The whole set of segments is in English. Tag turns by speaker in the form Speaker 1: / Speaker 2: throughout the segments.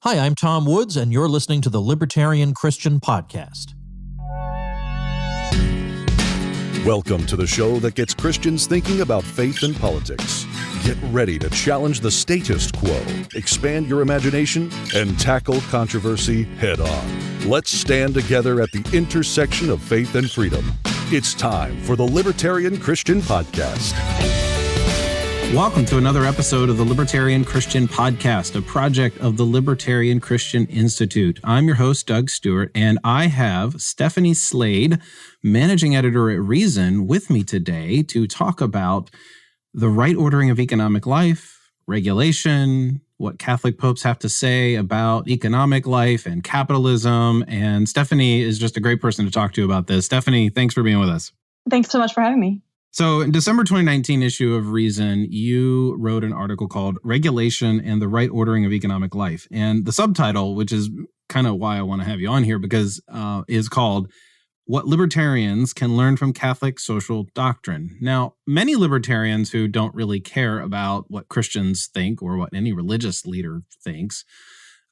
Speaker 1: Hi, I'm Tom Woods, and you're listening to the Libertarian Christian Podcast.
Speaker 2: Welcome to the show that gets Christians thinking about faith and politics. Get ready to challenge the status quo, expand your imagination, and tackle controversy head on. Let's stand together at the intersection of faith and freedom. It's time for the Libertarian Christian Podcast.
Speaker 3: Welcome to another episode of the Libertarian Christian Podcast, a project of the Libertarian Christian Institute. I'm your host, Doug Stewart, and I have Stephanie Slade, managing editor at Reason, with me today to talk about the right ordering of economic life, regulation, what Catholic popes have to say about economic life and capitalism. And Stephanie is just a great person to talk to about this. Stephanie, thanks for being with us.
Speaker 4: Thanks so much for having me.
Speaker 3: So in December 2019 issue of Reason, you wrote an article called Regulation and the Right Ordering of Economic Life. And the subtitle, which is kind of why I want to have you on here, because is called What Libertarians Can Learn from Catholic Social Doctrine. Now, many libertarians who don't really care about what Christians think or what any religious leader thinks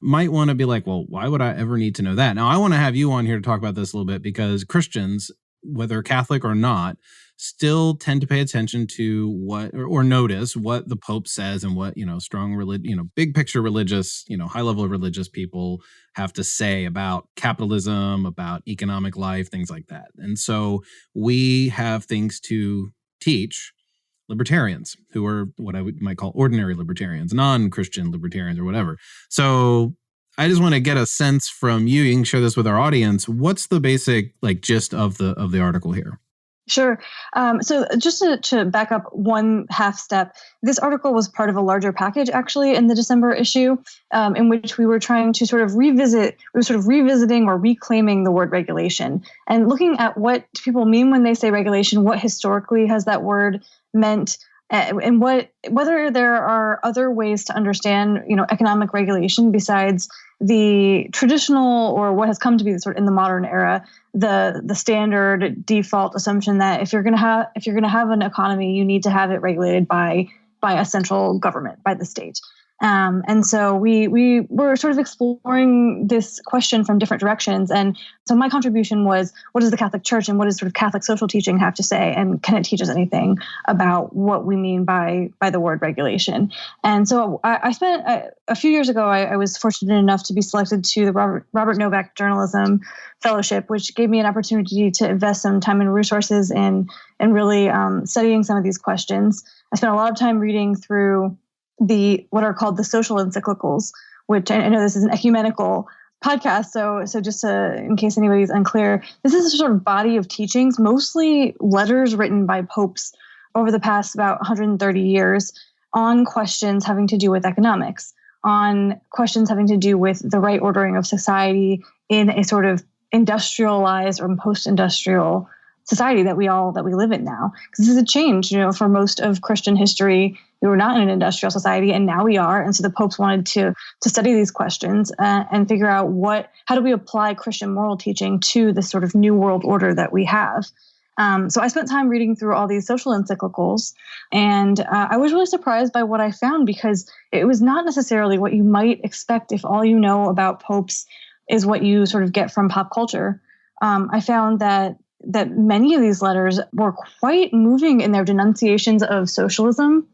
Speaker 3: might want to be like, well, why would I ever need to know that? Now, I want to have you on here to talk about this a little bit because Christians, whether Catholic or not, still tend to pay attention to what or notice what the Pope says and what, strong big picture religious, high level religious people have to say about capitalism, about economic life, things like that. And so we have things to teach libertarians who are what I might call ordinary libertarians, non-Christian libertarians or whatever. So I just want to get a sense from you. You can share this with our audience. What's the basic gist of the article here?
Speaker 4: Sure. So just to back up one half step, this article was part of a larger package, actually, in the December issue, in which we were trying to revisiting or reclaiming the word regulation and looking at what people mean when they say regulation, what historically has that word meant, and whether there are other ways to understand, economic regulation besides the traditional or what has come to be sort of in the modern era, the standard default assumption that if you're going to have an economy, you need to have it regulated by a central government, by the state. And so we were sort of exploring this question from different directions. And so my contribution was, what does the Catholic Church and what does sort of Catholic social teaching have to say? And can it teach us anything about what we mean by the word regulation? And so I spent a few years ago, I was fortunate enough to be selected to the Robert Novak Journalism Fellowship, which gave me an opportunity to invest some time and resources in really studying some of these questions. I spent a lot of time reading through what are called the social encyclicals, which I know this is an ecumenical podcast. So just in case anybody's unclear, this is a sort of body of teachings, mostly letters written by popes over the past about 130 years on questions having to do with economics, on questions having to do with the right ordering of society in a sort of industrialized or post-industrial society that we live in now. Because this is a change, for most of Christian history. We were not in an industrial society, and now we are. And so the popes wanted to study these questions and figure out how do we apply Christian moral teaching to this sort of new world order that we have. So I spent time reading through all these social encyclicals, and I was really surprised by what I found because it was not necessarily what you might expect if all you know about popes is what you sort of get from pop culture. I found that many of these letters were quite moving in their denunciations of socialism.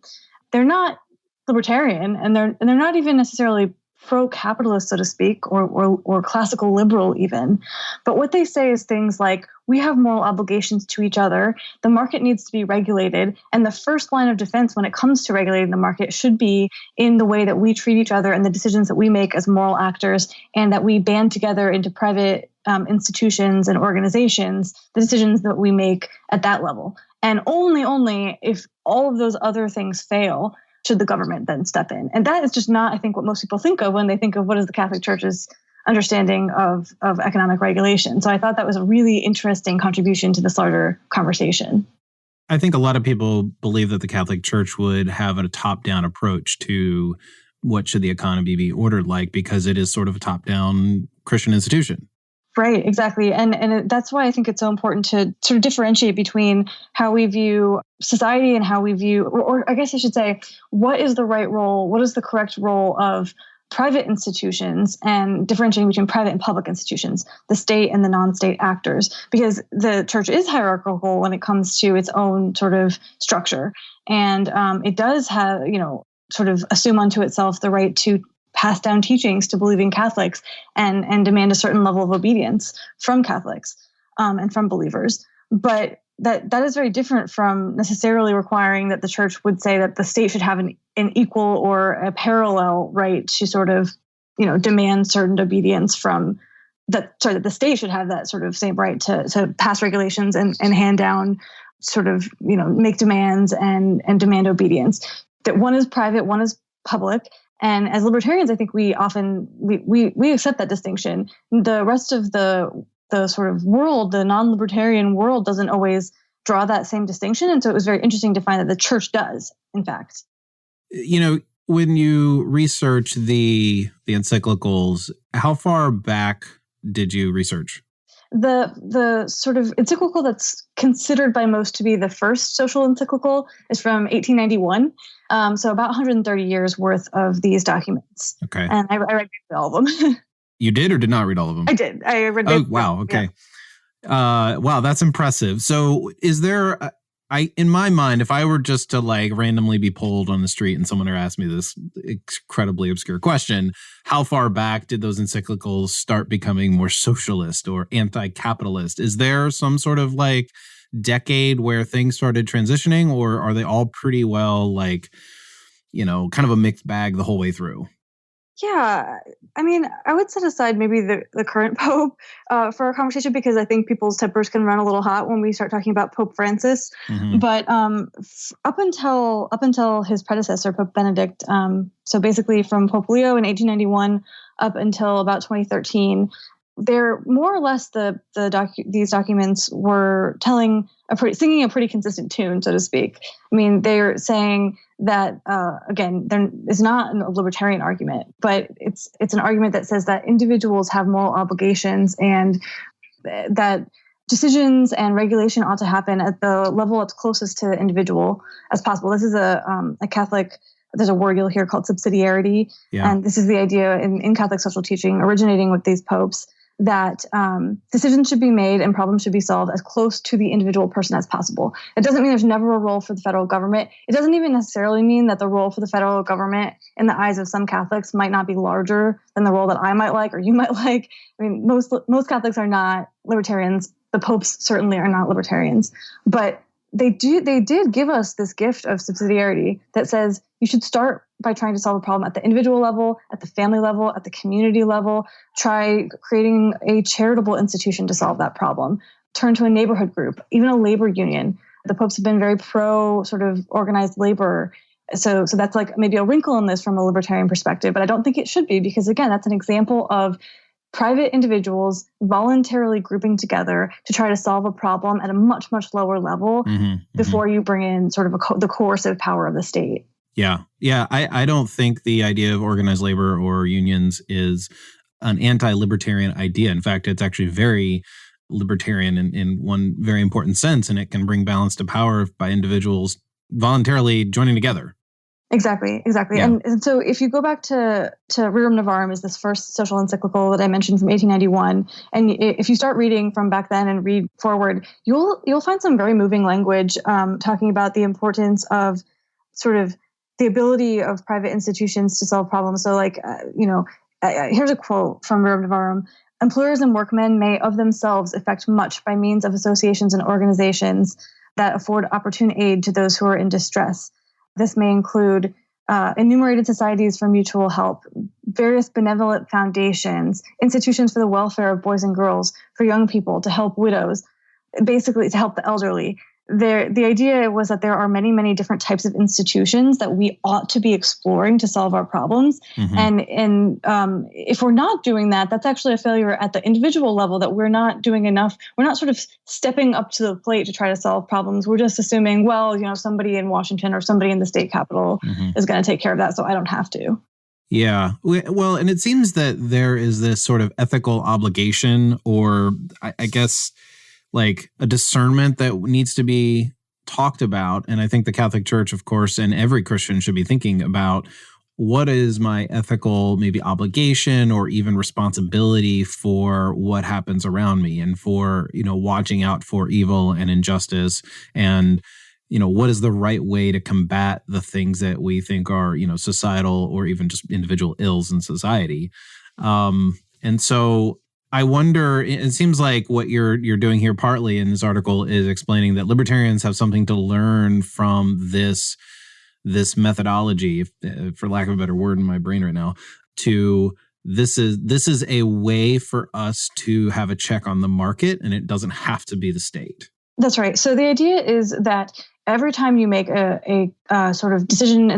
Speaker 4: They're not libertarian, and they're not even necessarily pro-capitalist, so to speak, or classical liberal even. But what they say is things like, we have moral obligations to each other, the market needs to be regulated, and the first line of defense when it comes to regulating the market should be in the way that we treat each other and the decisions that we make as moral actors, and that we band together into private institutions and organizations, the decisions that we make at that level. And only if all of those other things fail should the government then step in. And that is just not, I think, what most people think of when they think of what is the Catholic Church's understanding of economic regulation. So I thought that was a really interesting contribution to this larger conversation.
Speaker 3: I think a lot of people believe that the Catholic Church would have a top-down approach to what should the economy be ordered like, because it is sort of a top-down Christian institution.
Speaker 4: Right, exactly. And that's why I think it's so important to sort of differentiate between how we view society and how we view, or I guess I should say, what is the right role, what is the correct role of private institutions and differentiating between private and public institutions, the state and the non-state actors, because the church is hierarchical when it comes to its own sort of structure. And it does have, sort of assume unto itself the right to pass down teachings to believing Catholics and demand a certain level of obedience from Catholics and from believers. But that is very different from necessarily requiring that the church would say that the state should have an equal or a parallel right to sort of, demand certain obedience from that the state should have that sort of same right to pass regulations and hand down sort of, make demands and demand obedience. That one is private, one is public. And as libertarians, I think we often we accept that distinction. The rest of the sort of world, the non-libertarian world, doesn't always draw that same distinction. And so it was very interesting to find that the church does, in fact.
Speaker 3: When you research the encyclicals, how far back did you research?
Speaker 4: The sort of encyclical that's considered by most to be the first social encyclical is from 1891. So about 130 years worth of these documents. Okay. And I read all of them.
Speaker 3: You did or did not read all of them?
Speaker 4: I did. I read.
Speaker 3: Oh, wow. Okay. Yeah. Wow, that's impressive. So is there, in my mind, if I were just to randomly be polled on the street and someone asked me this incredibly obscure question, how far back did those encyclicals start becoming more socialist or anti-capitalist? Is there some sort of decade where things started transitioning, or are they all pretty well kind of a mixed bag the whole way through?
Speaker 4: Yeah, I mean, I would set aside maybe the current Pope for our conversation, because I think people's tempers can run a little hot when we start talking about Pope Francis. Mm-hmm. But up until his predecessor, Pope Benedict, so basically from Pope Leo in 1891 up until about 2013, they're more or less these documents were singing a pretty consistent tune, so to speak. I mean, they're saying that again, there is not a libertarian argument, but it's an argument that says that individuals have moral obligations and that decisions and regulation ought to happen at the level that's closest to the individual as possible. This is a Catholic. There's a word you'll hear called subsidiarity, and this is the idea in Catholic social teaching originating with these popes, that decisions should be made and problems should be solved as close to the individual person as possible. It doesn't mean there's never a role for the federal government. It doesn't even necessarily mean that the role for the federal government in the eyes of some Catholics might not be larger than the role that I might like or you might like. I mean, most Catholics are not libertarians. The popes certainly are not libertarians. But they did give us this gift of subsidiarity that says you should start by trying to solve a problem at the individual level, at the family level, at the community level. Try creating a charitable institution to solve that problem. Turn to a neighborhood group, even a labor union. The popes have been very pro sort of organized labor. So that's maybe a wrinkle in this from a libertarian perspective, but I don't think it should be, because again, that's an example of private individuals voluntarily grouping together to try to solve a problem at a much, much lower level before you bring in sort of the coercive power of the state.
Speaker 3: Yeah. I don't think the idea of organized labor or unions is an anti-libertarian idea. In fact, it's actually very libertarian in one very important sense, and it can bring balance to power by individuals voluntarily joining together.
Speaker 4: Exactly. Yeah. And so if you go back to Rerum Novarum is this first social encyclical that I mentioned from 1891, and if you start reading from back then and read forward, you'll find some very moving language talking about the importance of sort of the ability of private institutions to solve problems. So here's a quote from Rerum Novarum. Employers and workmen may of themselves effect much by means of associations and organizations that afford opportune aid to those who are in distress. This may include enumerated societies for mutual help, various benevolent foundations, institutions for the welfare of boys and girls, for young people, to help widows, basically to help the elderly. The idea was that there are many, many different types of institutions that we ought to be exploring to solve our problems. Mm-hmm. And if we're not doing that, that's actually a failure at the individual level, that we're not doing enough. We're not sort of stepping up to the plate to try to solve problems. We're just assuming, somebody in Washington or somebody in the state capitol is going to take care of that, so I don't have to.
Speaker 3: Yeah. Well, and it seems that there is this sort of ethical obligation, or I guess like a discernment that needs to be talked about. And I think the Catholic Church, of course, and every Christian should be thinking about what is my ethical maybe obligation or even responsibility for what happens around me, and for, watching out for evil and injustice, and what is the right way to combat the things that we think are, societal or even just individual ills in society. And so I wonder, it seems like what you're doing here partly in this article is explaining that libertarians have something to learn from this methodology, for lack of a better word in my brain right now, this is a way for us to have a check on the market, and it doesn't have to be the state.
Speaker 4: That's right. So the idea is that every time you make a sort of decision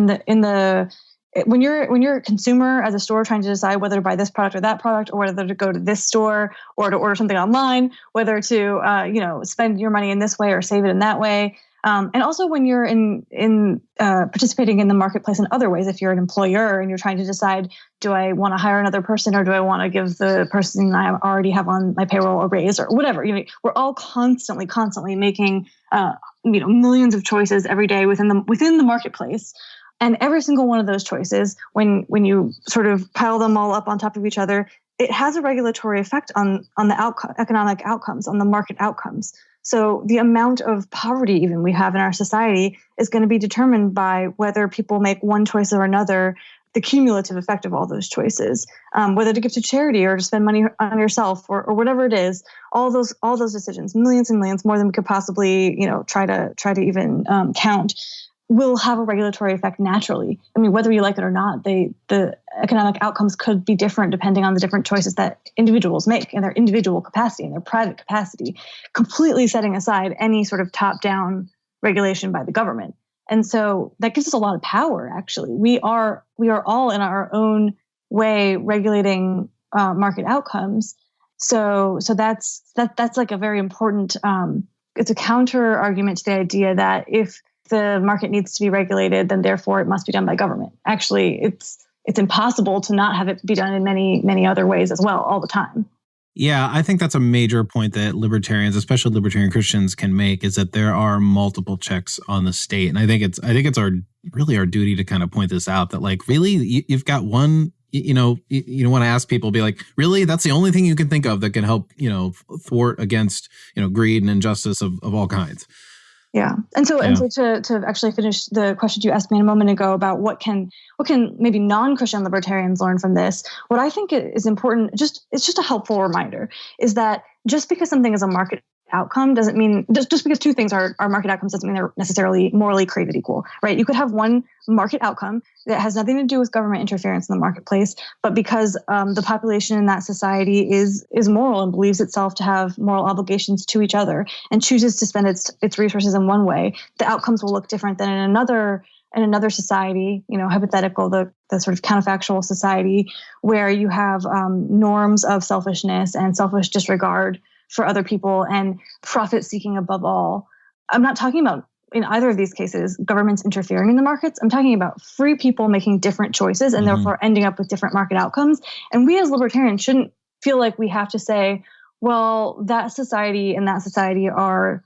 Speaker 4: when you're a consumer as a store trying to decide whether to buy this product or that product, or whether to go to this store or to order something online, whether to spend your money in this way or save it in that way. And also when you're in participating in the marketplace in other ways, if you're an employer and you're trying to decide, do I want to hire another person, or do I want to give the person I already have on my payroll a raise, or whatever? We're all constantly making millions of choices every day within the marketplace. And every single one of those choices, when you sort of pile them all up on top of each other, it has a regulatory effect on the economic outcomes, on the market outcomes. So the amount of poverty even we have in our society is going to be determined by whether people make one choice or another, the cumulative effect of all those choices, whether to give to charity or to spend money on yourself or whatever it is. All those decisions, millions and millions, more than we could possibly try to even count, will have a regulatory effect naturally. I mean, whether you like it or not, the economic outcomes could be different depending on the different choices that individuals make in their individual capacity, in their private capacity, completely setting aside any sort of top-down regulation by the government. And so that gives us a lot of power, actually. We are all in our own way regulating market outcomes. So that's like a very important, it's a counter argument to the idea that if the market needs to be regulated, then therefore it must be done by government. Actually, it's impossible to not have it be done in many, many other ways as well all the time.
Speaker 3: Yeah, I think that's a major point that libertarians, especially libertarian Christians, can make, is that there are multiple checks on the state. And I think it's our duty to kind of point this out, that like, really, you've got one, you want to ask people, be like, really, that's the only thing you can think of that can help, thwart against, greed and injustice of all kinds.
Speaker 4: Yeah. And so to actually finish the question you asked me a moment ago about what can maybe non-Christian libertarians learn from this, what I think is important, it's just a helpful reminder, is that just because something is a market outcome doesn't mean, just because two things are market outcomes doesn't mean they're necessarily morally created equal, right? You could have one market outcome that has nothing to do with government interference in the marketplace, but because the population in that society is moral and believes itself to have moral obligations to each other and chooses to spend its resources in one way, the outcomes will look different than in another society, hypothetical, the sort of counterfactual society where you have norms of selfishness and selfish disregard for other people and profit seeking above all. I'm not talking about, in either of these cases, governments interfering in the markets. I'm talking about free people making different choices and therefore ending up with different market outcomes. And we as libertarians shouldn't feel like we have to say, well, that society and that society are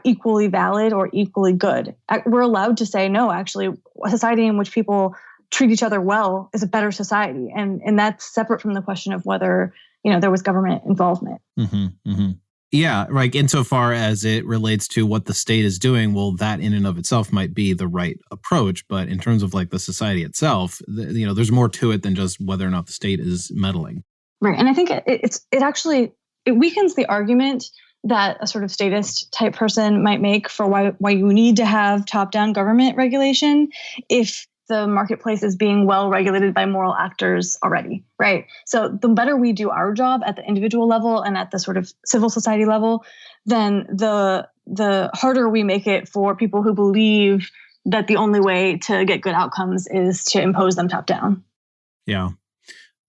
Speaker 4: equally valid or equally good. We're allowed to say, no, actually, a society in which people treat each other well is a better society. And that's separate from the question of whether there was government involvement.
Speaker 3: Yeah, right. Insofar as it relates to what the state is doing, well, that in and of itself might be the right approach. But in terms of like the society itself, there's more to it than just whether or not the state is meddling.
Speaker 4: Right. And I think it weakens the argument that a sort of statist type person might make for why you need to have top-down government regulation if the marketplace is being well regulated by moral actors already, right? So the better we do our job at the individual level and at the sort of civil society level, then the harder we make it for people who believe that the only way to get good outcomes is to impose them top down.
Speaker 3: Yeah.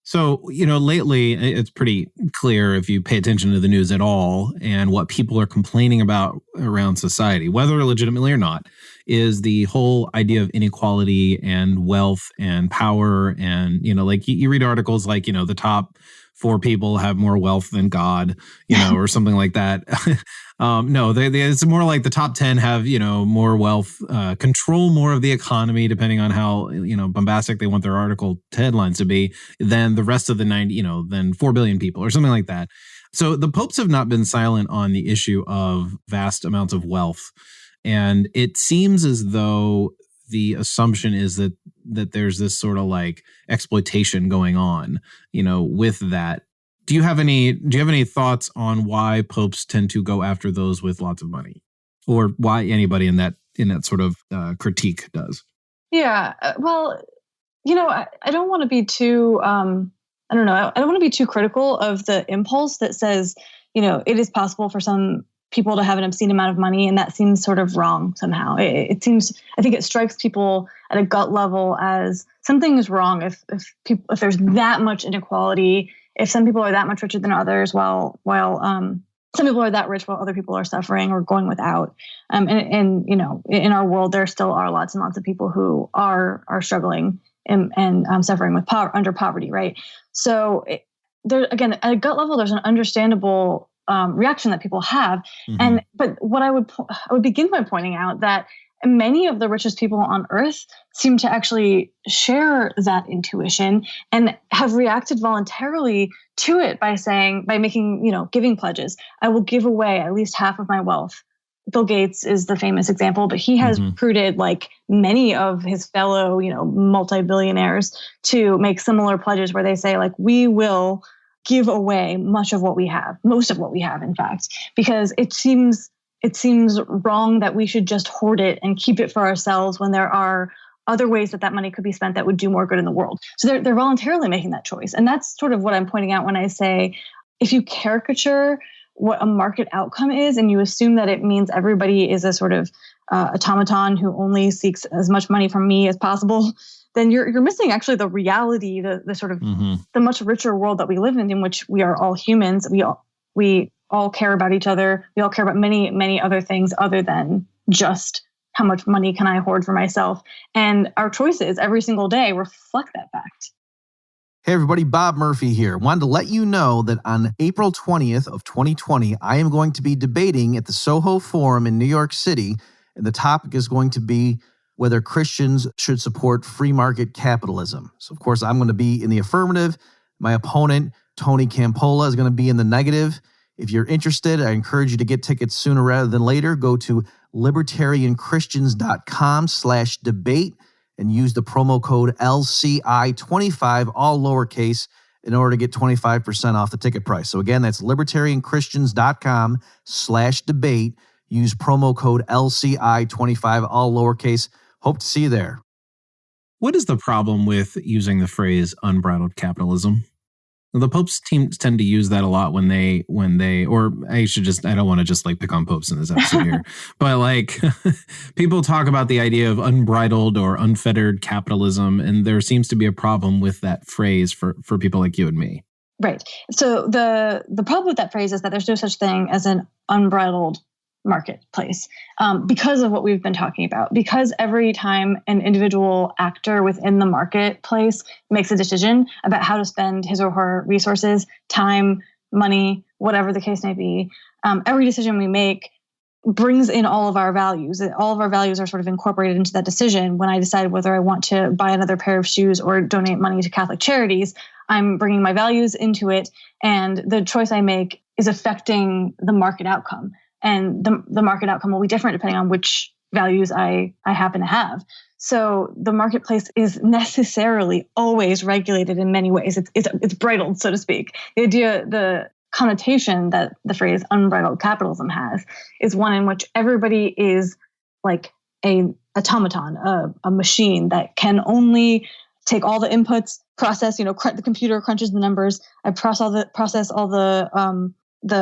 Speaker 3: So, lately it's pretty clear if you pay attention to the news at all and what people are complaining about around society, whether legitimately or not, is the whole idea of inequality and wealth and power. And, like you read articles like, the top 4 people have more wealth than God, or something like that. No, it's more like the top 10 have, more wealth, control more of the economy, depending on how, bombastic they want their article headlines to be, than the rest of the 90, than 4 billion people or something like that. So the popes have not been silent on the issue of vast amounts of wealth. And it seems as though the assumption is that there's this sort of like exploitation going on, with that. Do you have any thoughts on why popes tend to go after those with lots of money, or why anybody in that sort of critique does?
Speaker 4: Yeah, well, I don't want to be too, I don't want to be too critical of the impulse that says, it is possible for some people to have an obscene amount of money, and that seems sort of wrong somehow. I think it strikes people at a gut level as something is wrong if there's that much inequality, if some people are that much richer than others, while some people are that rich while other people are suffering or going without. And in our world, there still are lots and lots of people who are struggling and suffering under poverty, right? So there, again, at a gut level, there's an understandable reaction that people have.
Speaker 3: Mm-hmm.
Speaker 4: But what I would begin by pointing out that many of the richest people on earth seem to actually share that intuition and have reacted voluntarily to it by making, giving pledges. I will give away at least half of my wealth. Bill Gates is the famous example, but he has recruited like many of his fellow, multi-billionaires to make similar pledges where they say like, we will give away most of what we have, in fact, because it seems wrong that we should just hoard it and keep it for ourselves when there are other ways that money could be spent that would do more good in the world. So they're voluntarily making that choice. And that's sort of what I'm pointing out when I say, if you caricature what a market outcome is and you assume that it means everybody is a sort of automaton who only seeks as much money from me as possible, then you're missing actually the reality, the sort of the much richer world that we live in which we are all humans. We all care about each other. We all care about many, many other things other than just how much money can I hoard for myself. And our choices every single day reflect that fact.
Speaker 5: Hey everybody, Bob Murphy here. Wanted to let you know that on April 20th of 2020, I am going to be debating at the Soho Forum in New York City, and the topic is going to be whether Christians should support free market capitalism. So of course, I'm going to be in the affirmative. My opponent, Tony Campola, is going to be in the negative. If you're interested, I encourage you to get tickets sooner rather than later. Go to libertarianchristians.com/debate and use the promo code LCI25, all lowercase, in order to get 25% off the ticket price. So again, that's libertarianchristians.com/debate. Use promo code LCI25, all lowercase. Hope to see you there.
Speaker 3: What is the problem with using the phrase unbridled capitalism? The popes tend to use that a lot when they, or I don't want to just like pick on popes in this episode here, but like people talk about the idea of unbridled or unfettered capitalism. And there seems to be a problem with that phrase for people like you and me.
Speaker 4: Right. So the problem with that phrase is that there's no such thing as an unbridled marketplace because of what we've been talking about. Because every time an individual actor within the marketplace makes a decision about how to spend his or her resources, time, money, whatever the case may be, every decision we make brings in all of our values. All of our values are sort of incorporated into that decision. When I decide whether I want to buy another pair of shoes or donate money to Catholic charities, I'm bringing my values into it, and the choice I make is affecting the market outcome. And the market outcome will be different depending on which values I happen to have. So the marketplace is necessarily always regulated in many ways. It's bridled, so to speak. The connotation that the phrase unbridled capitalism has is one in which everybody is like a automaton, a machine that can only take all the inputs, process. The computer crunches the numbers. I process all the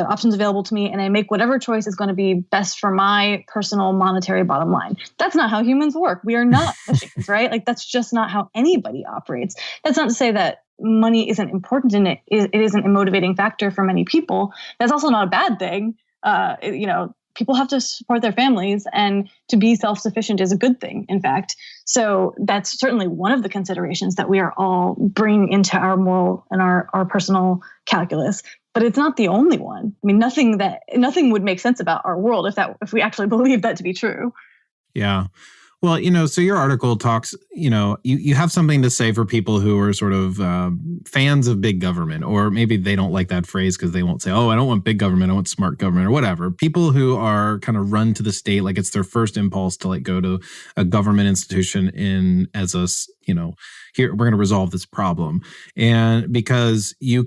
Speaker 4: options available to me, and I make whatever choice is going to be best for my personal monetary bottom line. That's not how humans work. We are not machines, right? Like that's just not how anybody operates. That's not to say that money isn't important in it. It isn't a motivating factor for many people. That's also not a bad thing. people have to support their families, and to be self-sufficient is a good thing, in fact. So that's certainly one of the considerations that we are all bringing into our moral and our personal calculus. But it's not the only one. I mean, nothing would make sense about our world if we actually believe that to be true.
Speaker 3: Yeah. Well, so your article talks, you have something to say for people who are sort of fans of big government, or maybe they don't like that phrase because they won't say, oh, I don't want big government, I want smart government or whatever. People who are kind of run to the state like it's their first impulse to go to a government institution here, we're going to resolve this problem. And because you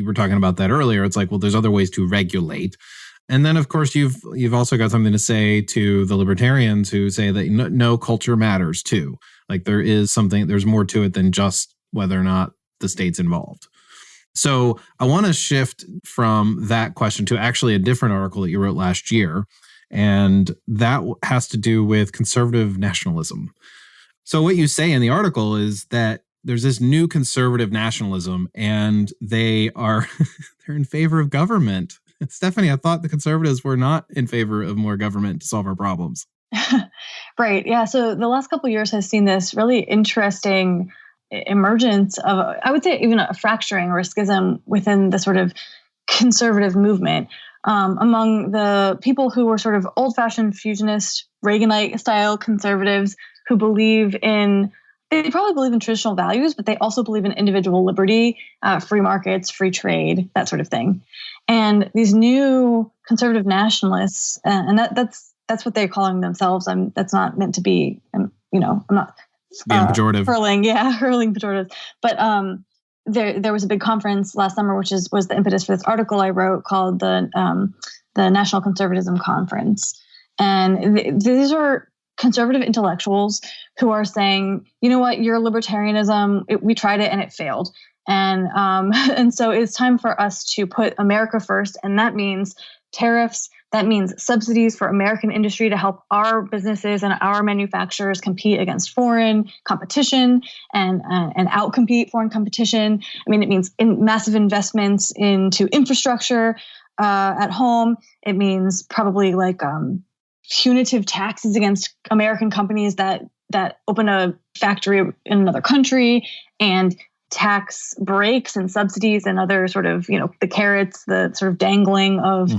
Speaker 3: were talking about that earlier, it's like, well, there's other ways to regulate. And then, of course, you've also got something to say to the libertarians who say that no, culture matters too. Like there's more to it than just whether or not the state's involved. So I want to shift from that question to actually a different article that you wrote last year. And that has to do with conservative nationalism. So what you say in the article is that there's this new conservative nationalism, and they're in favor of government. Stephanie, I thought the conservatives were not in favor of more government to solve our problems.
Speaker 4: Right. Yeah. So the last couple of years has seen this really interesting emergence of, I would say, even a fracturing or a schism within the sort of conservative movement among the people who were sort of old-fashioned fusionist, Reaganite-style conservatives who they probably believe in traditional values, but they also believe in individual liberty, free markets, free trade, that sort of thing. And these new conservative nationalists, and that's what they're calling themselves. That's not meant to be, I'm not
Speaker 3: being pejorative.
Speaker 4: hurling pejoratives. But there was a big conference last summer, which was the impetus for this article I wrote called the National Conservatism Conference. And these are conservative intellectuals who are saying, you know what, your libertarianism, we tried it and it failed. And so it's time for us to put America first. And that means tariffs. That means subsidies for American industry to help our businesses and our manufacturers compete against foreign competition and outcompete foreign competition. I mean, it means massive investments into infrastructure at home. It means probably punitive taxes against American companies that open a factory in another country, and tax breaks and subsidies and other sort of, the carrots, the sort of dangling of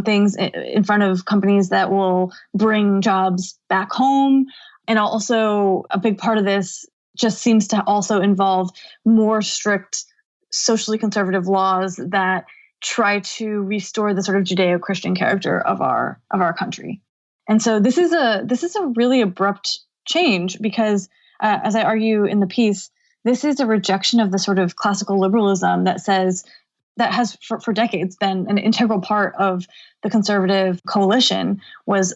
Speaker 4: things in front of companies that will bring jobs back home. And also a big part of this just seems to also involve more strict socially conservative laws that try to restore the sort of Judeo-Christian character of our country. And so this is a really abrupt change because, as I argue in the piece, this is a rejection of the sort of classical liberalism that has for decades been an integral part of the conservative coalition was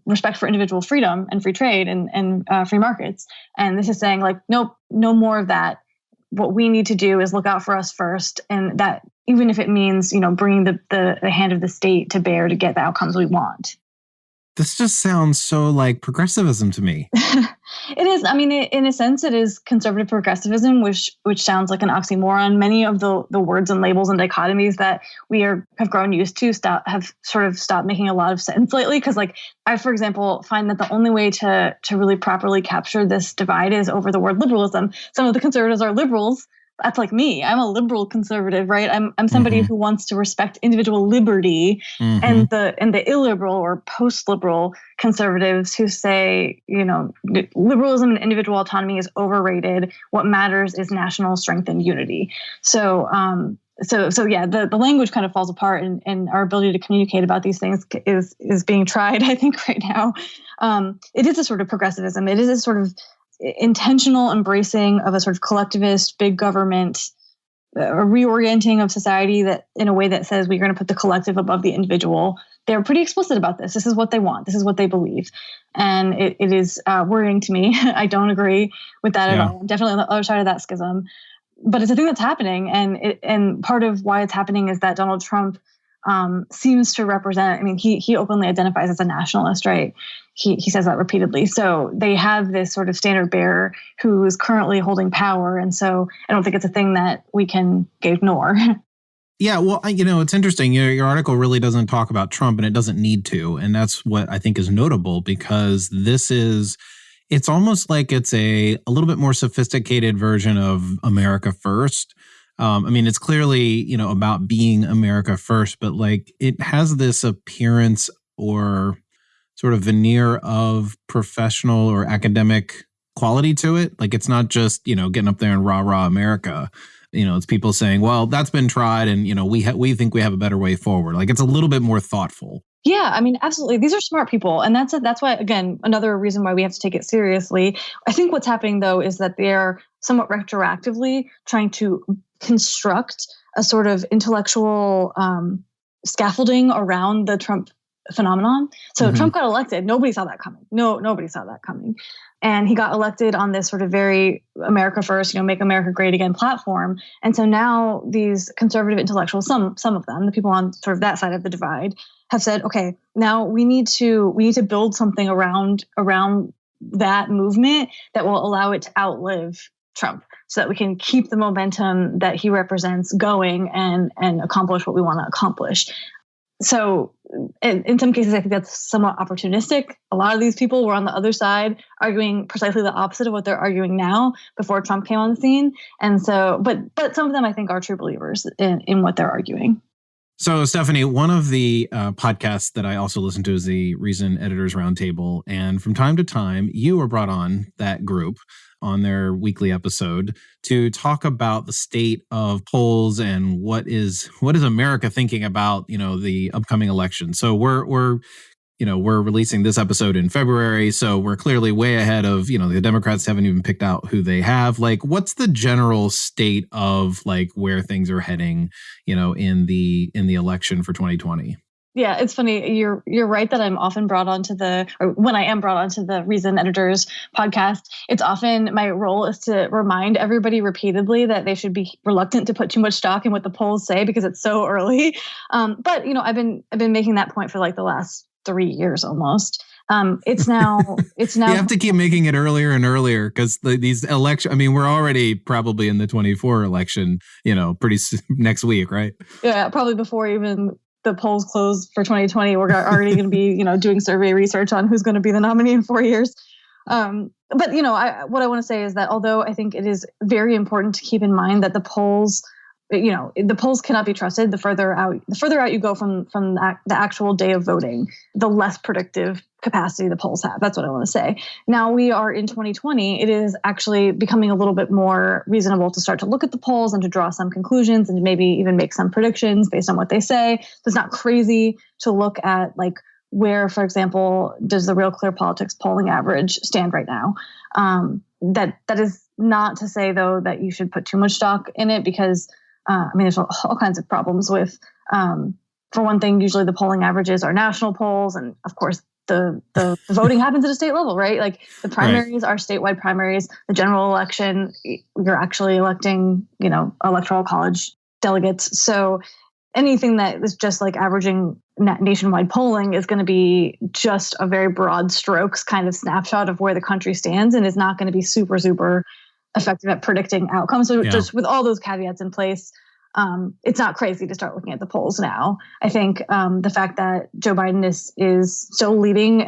Speaker 4: respect for individual freedom and free trade and free markets. And this is saying nope, no more of that. What we need to do is look out for us first. And that even if it means, bringing the hand of the state to bear to get the outcomes we want.
Speaker 3: This just sounds so like progressivism to me.
Speaker 4: It is. I mean, in a sense, it is conservative progressivism, which sounds like an oxymoron. Many of the words and labels and dichotomies that we have grown used to have sort of stopped making a lot of sense lately. Because, I, for example, find that the only way to really properly capture this divide is over the word liberalism. Some of the conservatives are liberals. That's like me. I'm a liberal conservative, right? I'm somebody who wants to respect individual liberty, and the illiberal or post-liberal conservatives who say, liberalism and individual autonomy is overrated. What matters is national strength and unity. So yeah, the language kind of falls apart, and our ability to communicate about these things is being tried, I think, right now. It is a sort of progressivism. It is a sort of intentional embracing of a sort of collectivist big government, a reorienting of society that in a way that says we're going to put the collective above the individual. They're pretty explicit about this. This is what they want. This is what they believe. And it is worrying to me. I don't agree with that at all. I'm definitely on the other side of that schism. But it's a thing that's happening. And part of why it's happening is that Donald Trump seems to represent, he openly identifies as a nationalist, right? He says that repeatedly. So they have this sort of standard bearer who is currently holding power. And so I don't think it's a thing that we can ignore.
Speaker 3: Yeah, well, it's interesting. Your article really doesn't talk about Trump, and it doesn't need to. And that's what I think is notable, because it's almost like it's a little bit more sophisticated version of America First. It's clearly, about being America first, but like it has this appearance or sort of veneer of professional or academic quality to it. Like it's not just, getting up there and rah America. It's people saying, well, that's been tried and, we think we have a better way forward. Like it's a little bit more thoughtful.
Speaker 4: Yeah, absolutely. These are smart people. And that's why, again, another reason why we have to take it seriously. I think what's happening, though, is that they're somewhat retroactively trying to construct a sort of intellectual scaffolding around the Trump phenomenon. So Trump got elected. Nobody saw that coming. Nobody saw that coming. And he got elected on this sort of very America first, make America great again platform. And so now these conservative intellectuals, some of them, the people on sort of that side of the divide, have said, okay, now we need to build something around that movement that will allow it to outlive Trump, so that we can keep the momentum that he represents going and accomplish what we want to accomplish. So in some cases, I think that's somewhat opportunistic. A lot of these people were on the other side arguing precisely the opposite of what they're arguing now before Trump came on the scene. And so, but some of them I think are true believers in what they're arguing.
Speaker 3: So, Stephanie, one of the podcasts that I also listen to is the Reason Editors Roundtable. And from time to time, you were brought on that group on their weekly episode to talk about the state of polls and what is America thinking about, the upcoming election. So we're releasing this episode in February, so we're clearly way ahead of, the Democrats haven't even picked out who they have. Like, what's the general state of like where things are heading, in the election for 2020?
Speaker 4: Yeah, it's funny. You're right that I'm often brought onto when I am brought onto the Reason Editors podcast, it's often my role is to remind everybody repeatedly that they should be reluctant to put too much stock in what the polls say because it's so early. But I've been making that point for like the last 3 years almost. It's now. You
Speaker 3: have to keep making it earlier and earlier because these elections. We're already probably in the 24 election. Pretty next week, right? Yeah,
Speaker 4: probably before even the polls close for 2020. We're already going to be, doing survey research on who's going to be the nominee in 4 years. But what I want to say is that although I think it is very important to keep in mind that the polls cannot be trusted. The further out you go from the actual day of voting, the less predictive capacity the polls have. That's what I want to say. Now we are in 2020. It is actually becoming a little bit more reasonable to start to look at the polls and to draw some conclusions and to maybe even make some predictions based on what they say. So it's not crazy to look at like where, for example, does the Real Clear Politics polling average stand right now? That is not to say though that you should put too much stock in it because there's all kinds of problems with, for one thing, usually the polling averages are national polls. And of course, the voting happens at a state level, right? Like the primaries are statewide primaries. The general election, you're actually electing, electoral college delegates. So anything that is just like averaging nationwide polling is going to be just a very broad strokes kind of snapshot of where the country stands and is not going to be super, super effective at predicting outcomes. So just with all those caveats in place, it's not crazy to start looking at the polls now. I think the fact that Joe Biden is still leading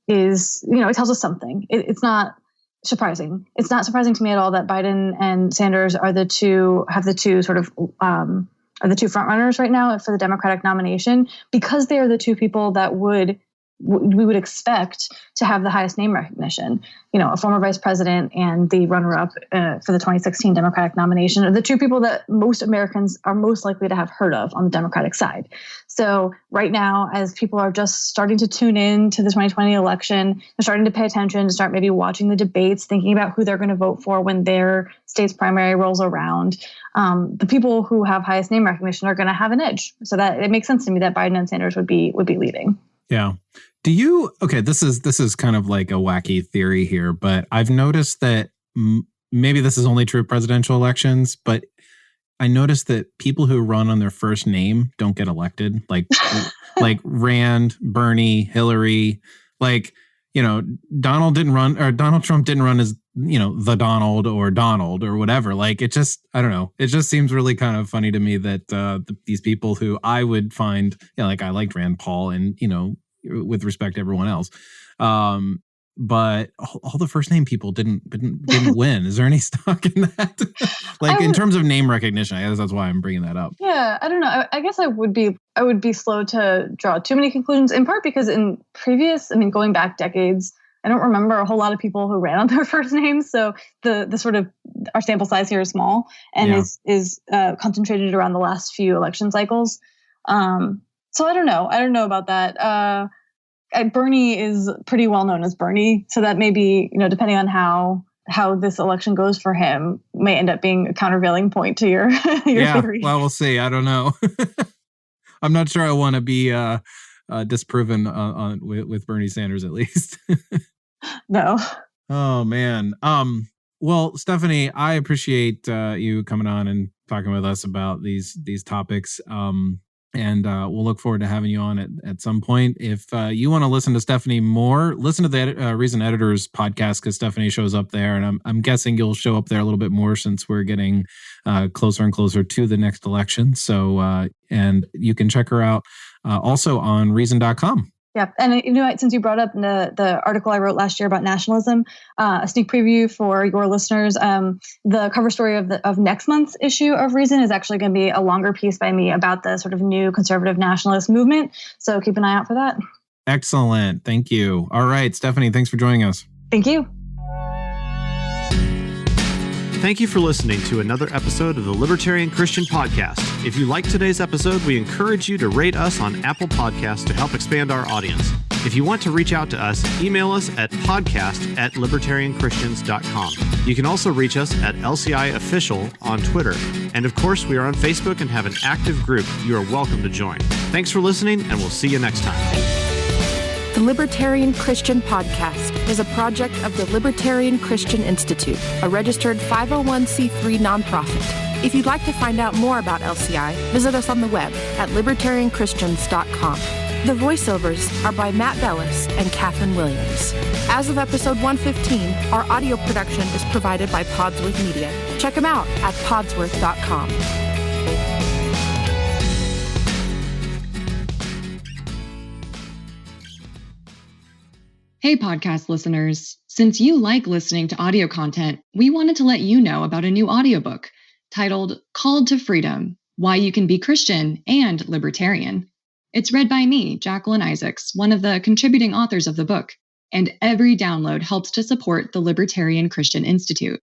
Speaker 4: is, it tells us something. It's not surprising. It's not surprising to me at all that Biden and Sanders are the two front runners right now for the Democratic nomination because they are the two people that we would expect to have the highest name recognition. A former vice president and the runner-up for the 2016 Democratic nomination are the two people that most Americans are most likely to have heard of on the Democratic side. So right now, as people are just starting to tune in to the 2020 election, they're starting to pay attention, to start maybe watching the debates, thinking about who they're going to vote for when their state's primary rolls around. The people who have highest name recognition are going to have an edge. So that it makes sense to me that Biden and Sanders would be leading.
Speaker 3: Yeah. This is kind of like a wacky theory here, but I've noticed that maybe this is only true of presidential elections, but I noticed that people who run on their first name don't get elected, like Rand, Bernie, Hillary. Like Donald Trump didn't run as, the Donald or whatever. Like, it just, I don't know. It just seems really kind of funny to me that these people who I would find, like I liked Rand Paul and, with respect to everyone else. But all the first name people didn't win. Is there any stock in that? In terms of name recognition, I guess that's why I'm bringing that up.
Speaker 4: Yeah, I don't know. I guess I would be slow to draw too many conclusions, in part because in previous, going back decades, I don't remember a whole lot of people who ran on their first names. So the sort of, our sample size here is small and is concentrated around the last few election cycles. So I don't know. I don't know about that. Bernie is pretty well known as Bernie, so that maybe, depending on how this election goes for him, may end up being a countervailing point to your theory.
Speaker 3: Well, we'll see. I don't know. I'm not sure I want to be disproven with Bernie Sanders, at least.
Speaker 4: No.
Speaker 3: Oh man. Well, Stephanie, I appreciate you coming on and talking with us about these topics. And we'll look forward to having you on at some point. If you want to listen to Stephanie more, listen to the Reason Editors podcast, because Stephanie shows up there. And I'm guessing you'll show up there a little bit more since we're getting closer and closer to the next election. So, and you can check her out also on Reason.com.
Speaker 4: Yeah. And since you brought up the article I wrote last year about nationalism, a sneak preview for your listeners, the cover story of next month's issue of Reason is actually going to be a longer piece by me about the sort of new conservative nationalist movement. So keep an eye out for that.
Speaker 3: Excellent. Thank you. All right, Stephanie, thanks for joining us.
Speaker 4: Thank you.
Speaker 6: Thank you for listening to another episode of the Libertarian Christian Podcast. If you liked today's episode, we encourage you to rate us on Apple Podcasts to help expand our audience. If you want to reach out to us, email us at podcast@libertarianchristians.com. You can also reach us at LCI Official on Twitter. And of course, we are on Facebook and have an active group you are welcome to join. Thanks for listening, and we'll see you next time.
Speaker 7: The Libertarian Christian Podcast is a project of the Libertarian Christian Institute, a registered 501c3 nonprofit. If you'd like to find out more about LCI, visit us on the web at libertarianchristians.com. The voiceovers are by Matt Bellis and Catherine Williams. As of episode 115, our audio production is provided by Podsworth Media. Check them out at podsworth.com.
Speaker 8: Hey, podcast listeners. Since you like listening to audio content, we wanted to let you know about a new audiobook titled Called to Freedom: Why You Can Be Christian and Libertarian. It's read by me, Jacqueline Isaacs, one of the contributing authors of the book, and every download helps to support the Libertarian Christian Institute.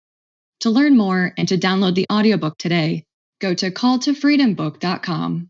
Speaker 8: To learn more and to download the audiobook today, go to calltofreedombook.com.